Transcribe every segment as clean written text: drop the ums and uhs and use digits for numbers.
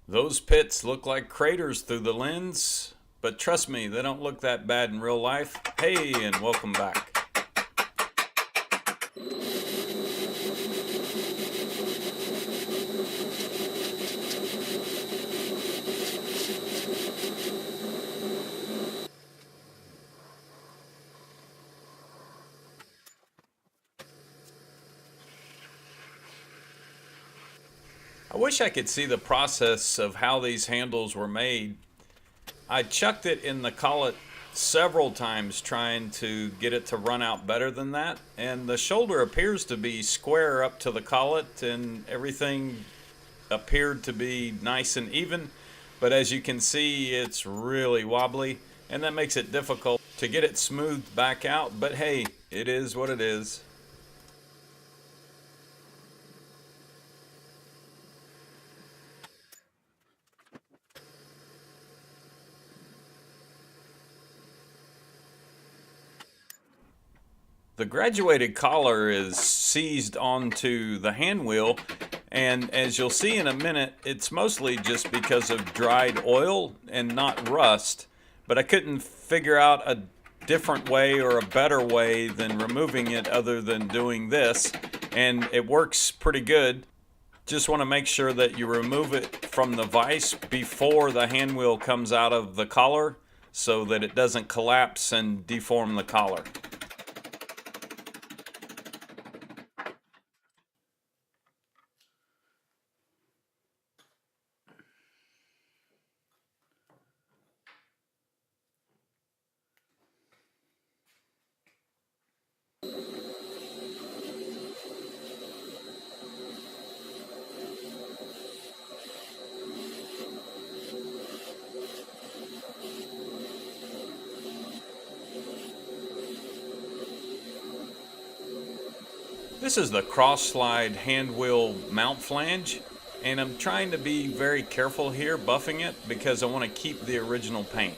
Those pits look like craters through the lens, but trust me, they don't look that bad in real life. Hey, and welcome back. I wish I could see the process of how these handles were made. I chucked it in the collet several times trying to get it to run out better than that, and the shoulder appears to be square up to the collet and everything appeared to be nice and even, but as you can see it's really wobbly and that makes it difficult to get it smoothed back out, but hey, it is what it is. The graduated collar is seized onto the hand wheel, and as you'll see in a minute, it's mostly just because of dried oil and not rust, but I couldn't figure out a different way or a better way than removing it other than doing this, and it works pretty good. Just want to make sure that you remove it from the vise before the hand wheel comes out of the collar so that it doesn't collapse and deform the collar. This is the cross slide hand wheel mount flange, and I'm trying to be very careful here buffing it because I want to keep the original paint.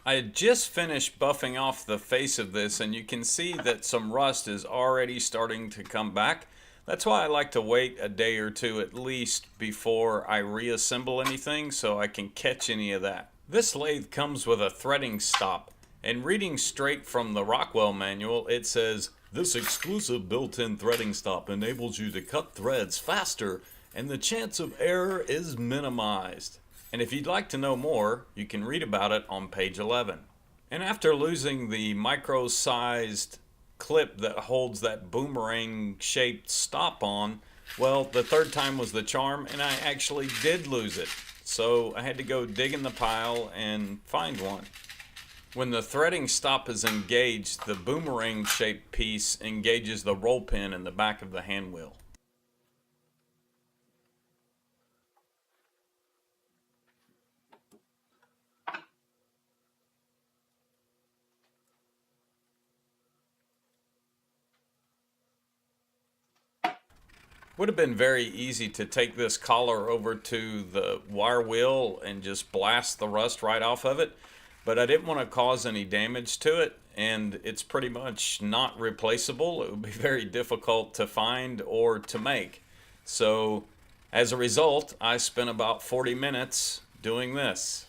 I had just finished buffing off the face of this, and you can see that some rust is already starting to come back. That's why I like to wait a day or two at least before I reassemble anything so I can catch any of that. This lathe comes with a threading stop, and reading straight from the Rockwell manual, it says, "This exclusive built-in threading stop enables you to cut threads faster, and the chance of error is minimized." And if you'd like to know more, you can read about it on page 11. And after losing the micro-sized clip that holds that boomerang-shaped stop on, well, the third time was the charm, and I actually did lose it. So I had to go dig in the pile and find one. When the threading stop is engaged, the boomerang-shaped piece engages the roll pin in the back of the hand wheel. Would have been very easy to take this collar over to the wire wheel and just blast the rust right off of it, but I didn't want to cause any damage to it, and it's pretty much not replaceable. It would be very difficult to find or to make. So as a result, I spent about 40 minutes doing this.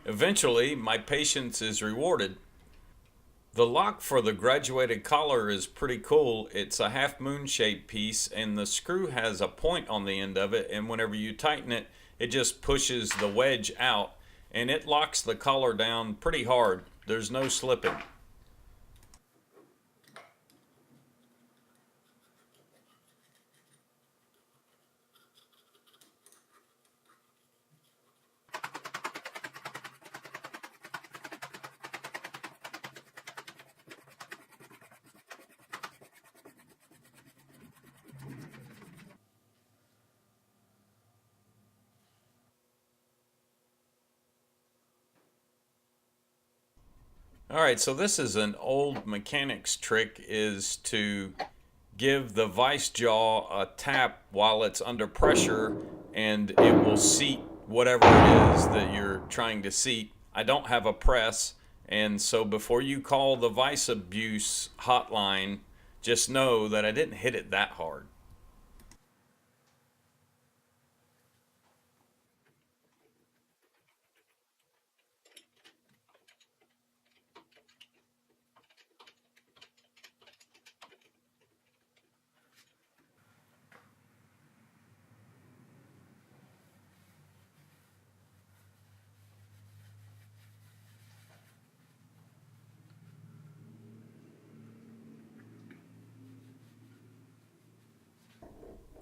Eventually, my patience is rewarded. The lock for the graduated collar is pretty cool. It's a half moon shaped piece and the screw has a point on the end of it, and whenever you tighten it, it just pushes the wedge out and it locks the collar down pretty hard. There's no slipping. Alright, so this is an old mechanic's trick, is to give the vice jaw a tap while it's under pressure and it will seat whatever it is that you're trying to seat. I don't have a press, and so before you call the vice abuse hotline, just know that I didn't hit it that hard.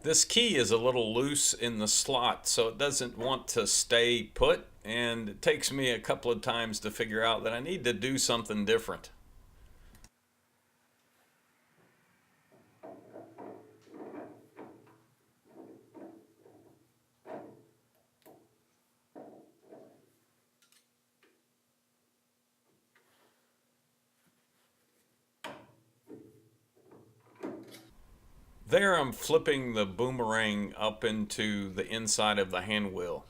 This key is a little loose in the slot, so it doesn't want to stay put, and it takes me a couple of times to figure out that I need to do something different. There I'm flipping the boomerang up into the inside of the hand wheel.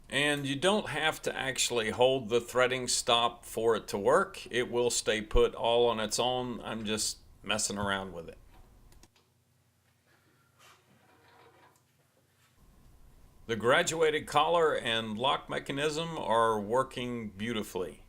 And you don't have to actually hold the threading stop for it to work. It will stay put all on its own. I'm just messing around with it. The graduated collar and lock mechanism are working beautifully.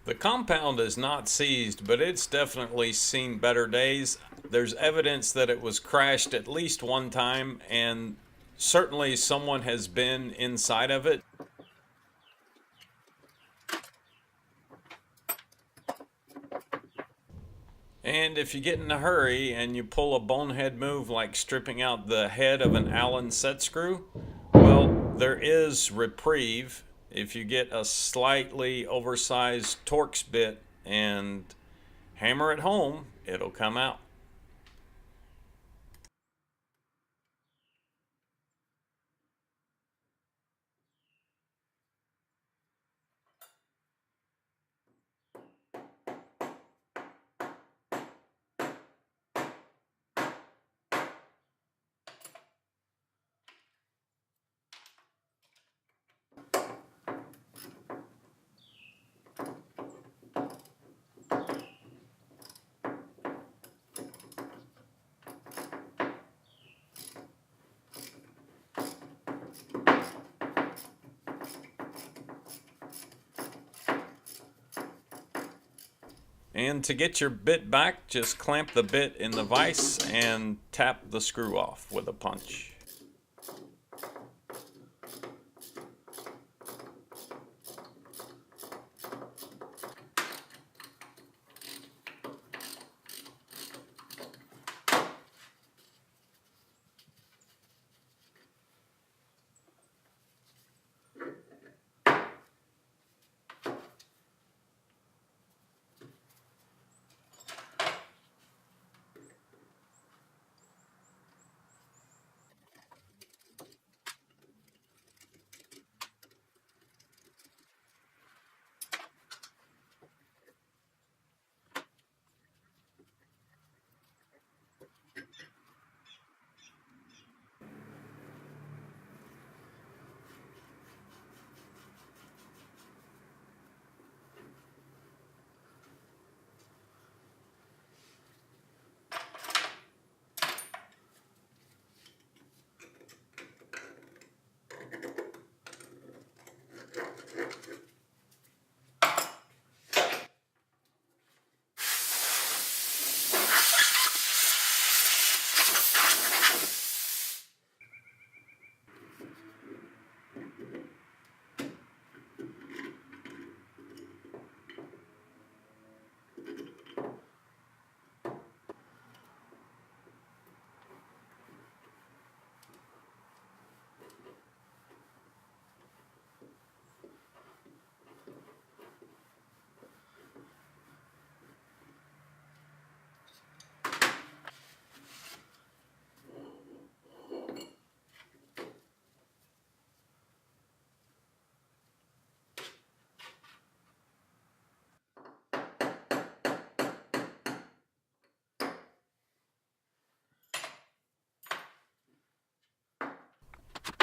The compound is not seized, but it's definitely seen better days. There's evidence that it was crashed at least one time, and certainly someone has been inside of it. And if you get in a hurry and you pull a bonehead move like stripping out the head of an Allen set screw, well, there is reprieve if you get a slightly oversized Torx bit and hammer it home, it'll come out. And to get your bit back, just clamp the bit in the vise and tap the screw off with a punch.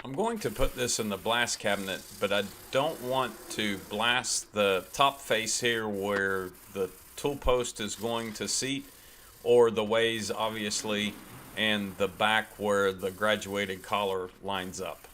I'm going to put this in the blast cabinet, but I don't want to blast the top face here where the tool post is going to seat, or the ways obviously, and the back where the graduated collar lines up.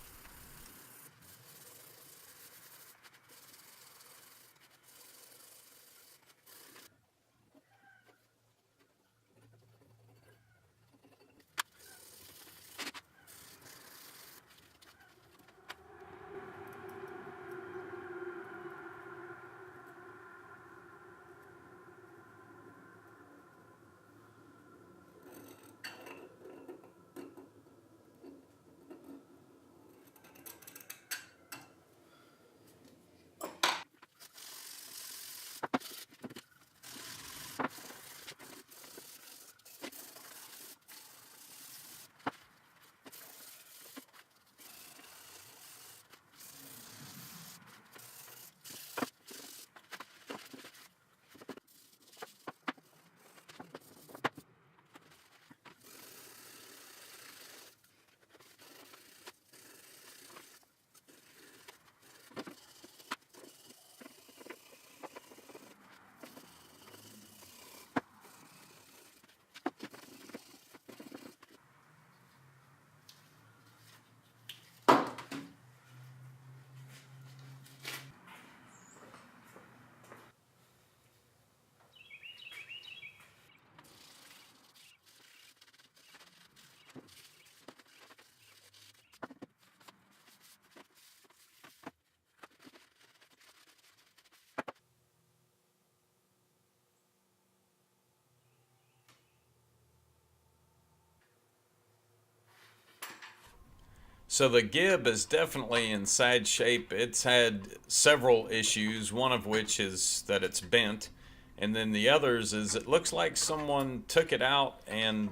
So the gib is definitely in sad shape. It's had several issues, one of which is that it's bent. And then the others is it looks like someone took it out and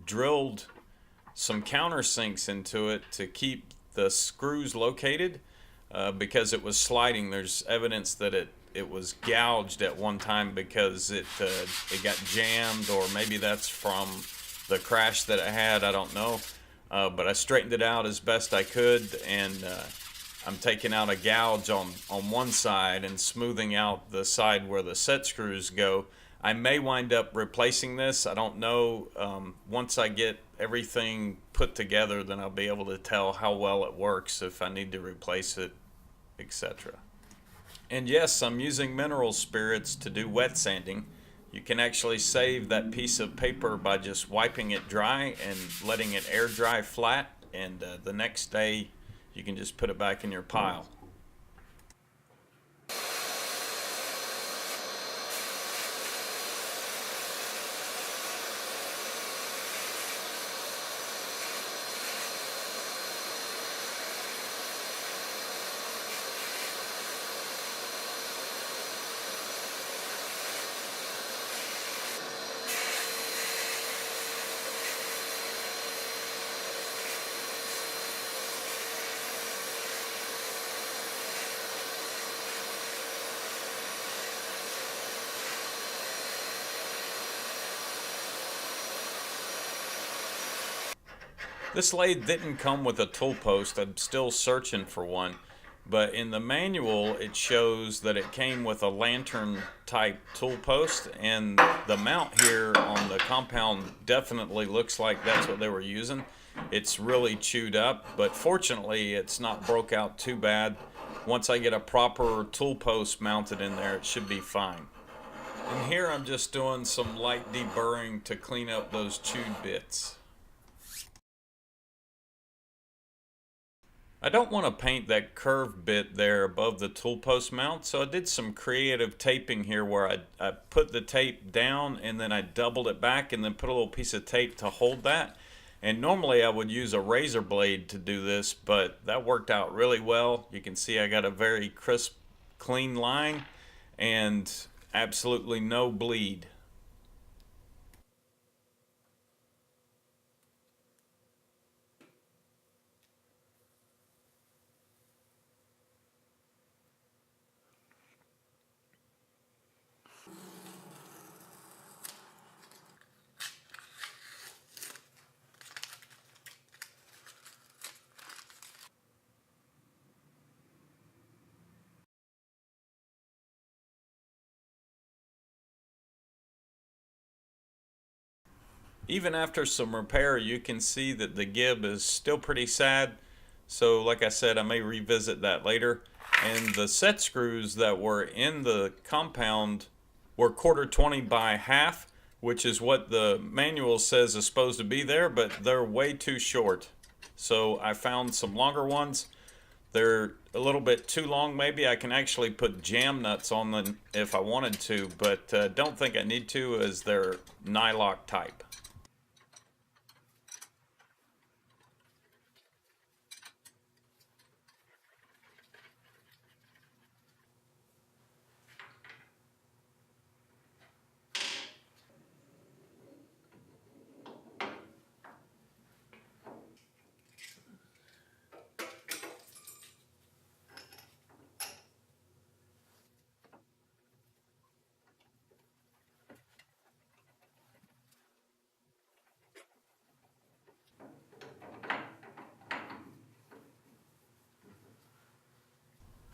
drilled some countersinks into it to keep the screws located because it was sliding. There's evidence that it was gouged at one time because it got jammed, or maybe that's from the crash that it had. I don't know. But I straightened it out as best I could, and I'm taking out a gouge on one side and smoothing out the side where the set screws go. I may wind up replacing this. I don't know. Once I get everything put together, then I'll be able to tell how well it works, if I need to replace it, etc. And yes, I'm using mineral spirits to do wet sanding. You can actually save that piece of paper by just wiping it dry and letting it air dry flat, and the next day you can just put it back in your pile. This lathe didn't come with a tool post. I'm still searching for one. But in the manual, it shows that it came with a lantern type tool post, and the mount here on the compound definitely looks like that's what they were using. It's really chewed up, but fortunately it's not broke out too bad. Once I get a proper tool post mounted in there, it should be fine. And here I'm just doing some light deburring to clean up those chewed bits. I don't want to paint that curved bit there above the tool post mount, so I did some creative taping here where I put the tape down and then I doubled it back and then put a little piece of tape to hold that. And normally I would use a razor blade to do this, but that worked out really well. You can see I got a very crisp, clean line and absolutely no bleed. Even after some repair, you can see that the gib is still pretty sad. So like I said, I may revisit that later. And the set screws that were in the compound were 1/4 20 by half, which is what the manual says is supposed to be there, but they're way too short. So I found some longer ones. They're a little bit too long. Maybe I can actually put jam nuts on them if I wanted to, but don't think I need to, as they're nylock type.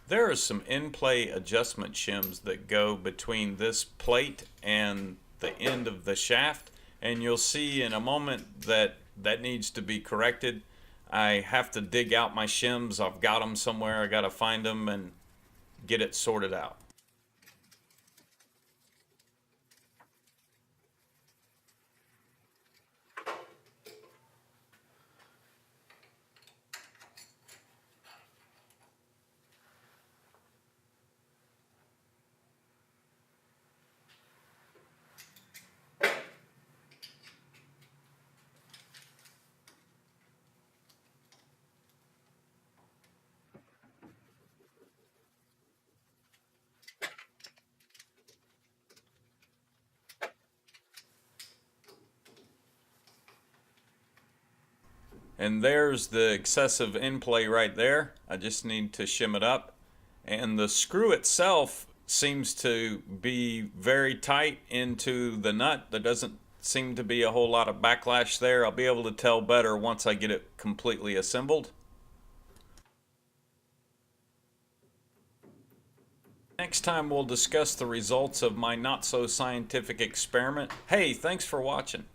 There are some in-play adjustment shims that go between this plate and the end of the shaft, and you'll see in a moment that that needs to be corrected. I have to dig out my shims. I've got them somewhere. I got to find them and get it sorted out. And there's the excessive in-play right there. I just need to shim it up. And the screw itself seems to be very tight into the nut. There doesn't seem to be a whole lot of backlash there. I'll be able to tell better once I get it completely assembled. Next time we'll discuss the results of my not so scientific experiment. Hey, thanks for watching.